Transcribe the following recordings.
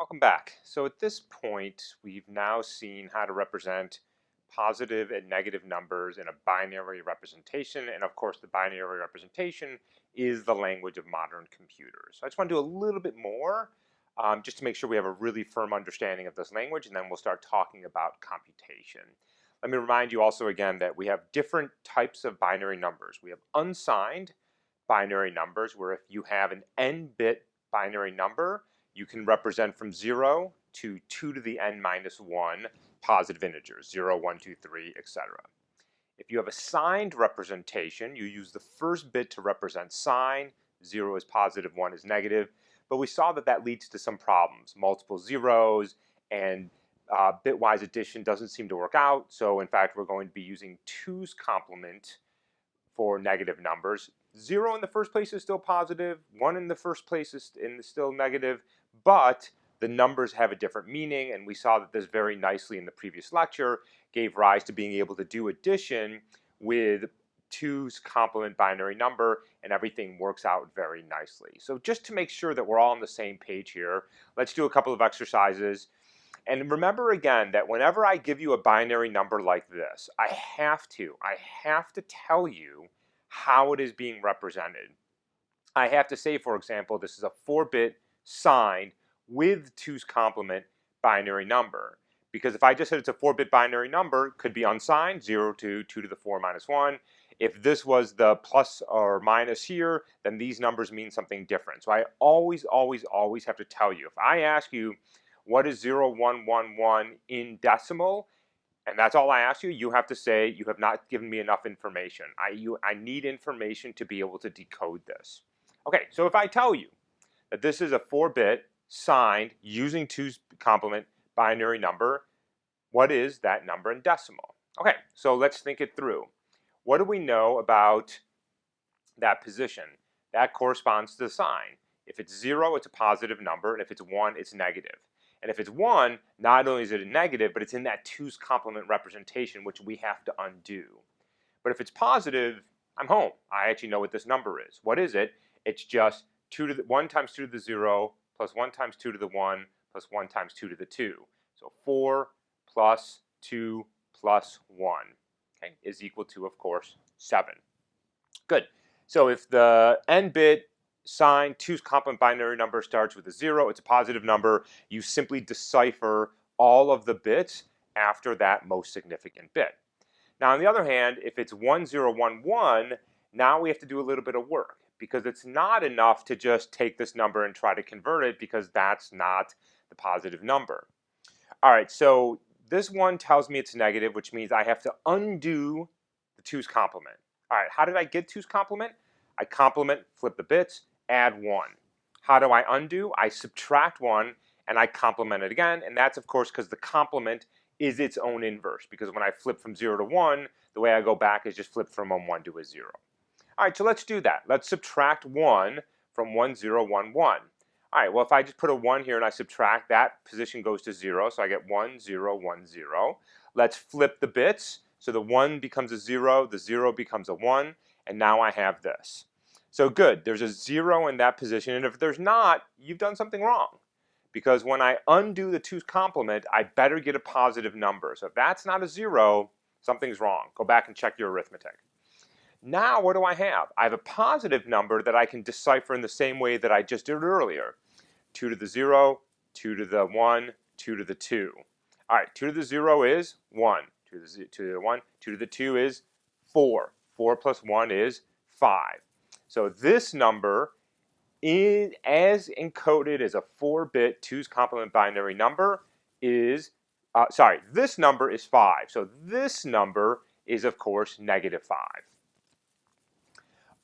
Welcome back. So at this point, we've now seen how to represent positive and negative numbers in a binary representation. And of course, the binary representation is the language of modern computers. So I just want to do a little bit more just to make sure we have a really firm understanding of this language, and then we'll start talking about computation. Let me remind you also again that we have different types of binary numbers. We have unsigned binary numbers, where if you have an n-bit binary number, you can represent from 0 to 2 to the n minus 1 positive integers, 0, 1, 2, 3, etc. If you have a signed representation, you use the first bit to represent sign. 0 is positive, 1 is negative. But we saw that that leads to some problems. Multiple zeros and bitwise addition doesn't seem to work out. So in fact, we're going to be using 2's complement for negative numbers. 0 in the first place is still positive, 1 in the first place is still negative, but the numbers have a different meaning, and we saw that this very nicely in the previous lecture gave rise to being able to do addition with 2's complement binary number, and everything works out very nicely. So just to make sure that we're all on the same page here, let's do a couple of exercises. And remember again that whenever I give you a binary number like this, I have to tell you how it is being represented. I have to say, for example, this is a 4-bit signed with 2's complement binary number. Because if I just said it's a 4-bit binary number, it could be unsigned, 0 to 2 to the 4 minus 1. If this was the plus or minus here, then these numbers mean something different. So I always have to tell you. If I ask you, what is 0111 in decimal? And that's all I ask you. You have to say, you have not given me enough information. I need information to be able to decode this. Okay, so if I tell you that this is a 4-bit signed using 2's complement binary number, what is that number in decimal? Okay, so let's think it through. What do we know about that position? That corresponds to the sign. If it's 0, it's a positive number, and if it's 1, it's negative. And if it's 1, not only is it a negative, but it's in that 2's complement representation, which we have to undo. But if it's positive, I'm home. I actually know what this number is. What is it? It's just 1 times 2 to the 0 plus 1 times 2 to the 1 plus 1 times 2 to the 2. So 4 plus 2 plus 1, okay, is equal to, of course, 7. Good. So if the n-bit sign 2's complement binary number starts with a 0, it's a positive number, you simply decipher all of the bits after that most significant bit. Now on the other hand, if it's 1011, now we have to do a little bit of work, because it's not enough to just take this number and try to convert it, because that's not the positive number. All right, so this one tells me it's negative, which means I have to undo the 2's complement. All right, how did I get 2's complement? I complement, flip the bits, add 1. How do I undo? I subtract 1 and I complement it again, and that's of course because the complement is its own inverse, because when I flip from 0 to 1, the way I go back is just flip from a 1 to a 0. All right, so let's do that. Let's subtract 1 from 1011. All right, well if I just put a 1 here and I subtract, that position goes to 0, so I get 1010. Let's flip the bits, so the 1 becomes a 0, the 0 becomes a 1, and now I have this. So good, there's a 0 in that position, and if there's not, you've done something wrong. Because when I undo the 2's complement, I better get a positive number. So if that's not a 0, something's wrong. Go back and check your arithmetic. Now what do I have? I have a positive number that I can decipher in the same way that I just did earlier. 2 to the 0, 2 to the 1, 2 to the 2. All right, 2 to the 0 is 1. 2 to the 1, 2 to the 2 is 4. 4 plus 1 is 5. So this number, as encoded as a 4-bit 2's complement binary number, is, this number is 5. So this number is, of course, negative 5.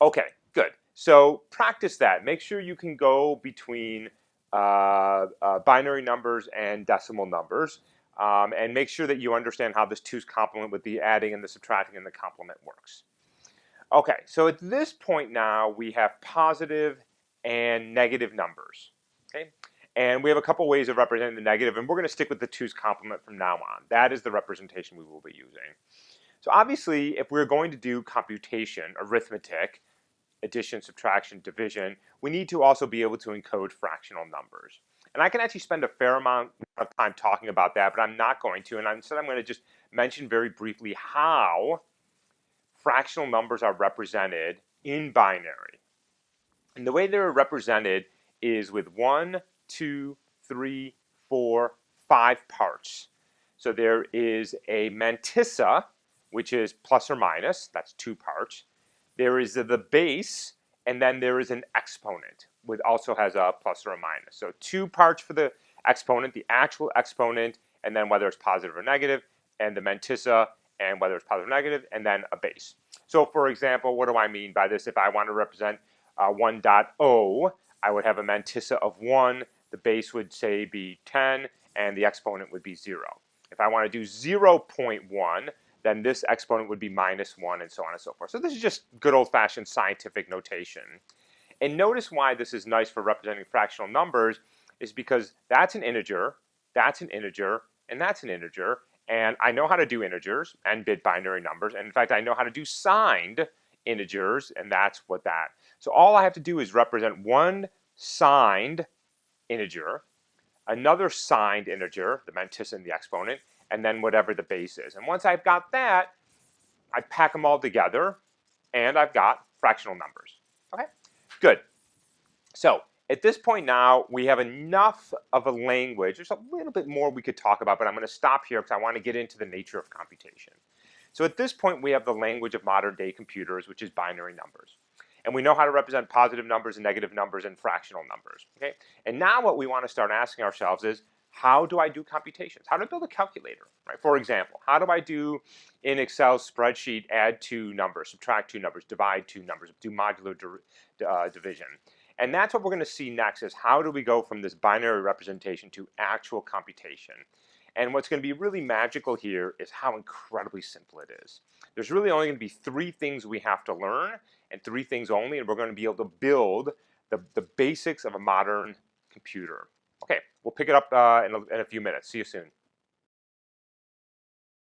Okay, good. So practice that. Make sure you can go between binary numbers and decimal numbers, and make sure that you understand how this 2's complement with the adding and the subtracting and the complement works. Okay, so at this point now we have positive and negative numbers. Okay, and we have a couple ways of representing the negative, and we're going to stick with the 2's complement from now on. That is the representation we will be using. So obviously, if we're going to do computation, arithmetic, addition, subtraction, division, we need to also be able to encode fractional numbers. And I can actually spend a fair amount of time talking about that, but I'm not going to. And instead, I'm going to just mention very briefly how fractional numbers are represented in binary. And the way they're represented is with 1, 2, 3, 4, 5 parts. So there is a mantissa, which is plus or minus, that's 2 parts. There is the base, and then there is an exponent, which also has a plus or a minus. So 2 parts for the exponent, the actual exponent, and then whether it's positive or negative, and the mantissa, and whether it's positive or negative, and then a base. So for example, what do I mean by this? If I want to represent 1.0, I would have a mantissa of 1, the base would say be 10, and the exponent would be 0. If I want to do 0.1, then this exponent would be minus 1, and so on and so forth. So this is just good old-fashioned scientific notation. And notice why this is nice for representing fractional numbers is because that's an integer, and that's an integer, and I know how to do integers and bit binary numbers, and in fact I know how to do signed integers, and that's what that. So all I have to do is represent one signed integer, another signed integer, the mantissa and the exponent, and then whatever the base is. And once I've got that, I pack them all together, and I've got fractional numbers. Okay, good. So at this point now, we have enough of a language. There's a little bit more we could talk about, but I'm going to stop here because I want to get into the nature of computation. So at this point, we have the language of modern day computers, which is binary numbers. And we know how to represent positive numbers and negative numbers and fractional numbers. Okay? And now what we want to start asking ourselves is, how do I do computations? How do I build a calculator? Right? For example, how do I do in Excel spreadsheet add 2 numbers, subtract 2 numbers, divide 2 numbers, do modular division? And that's what we're going to see next is how do we go from this binary representation to actual computation. And what's going to be really magical here is how incredibly simple it is. There's really only going to be 3 things we have to learn, and 3 things only, and we're going to be able to build the basics of a modern computer. Okay, we'll pick it up in a few minutes. See you soon.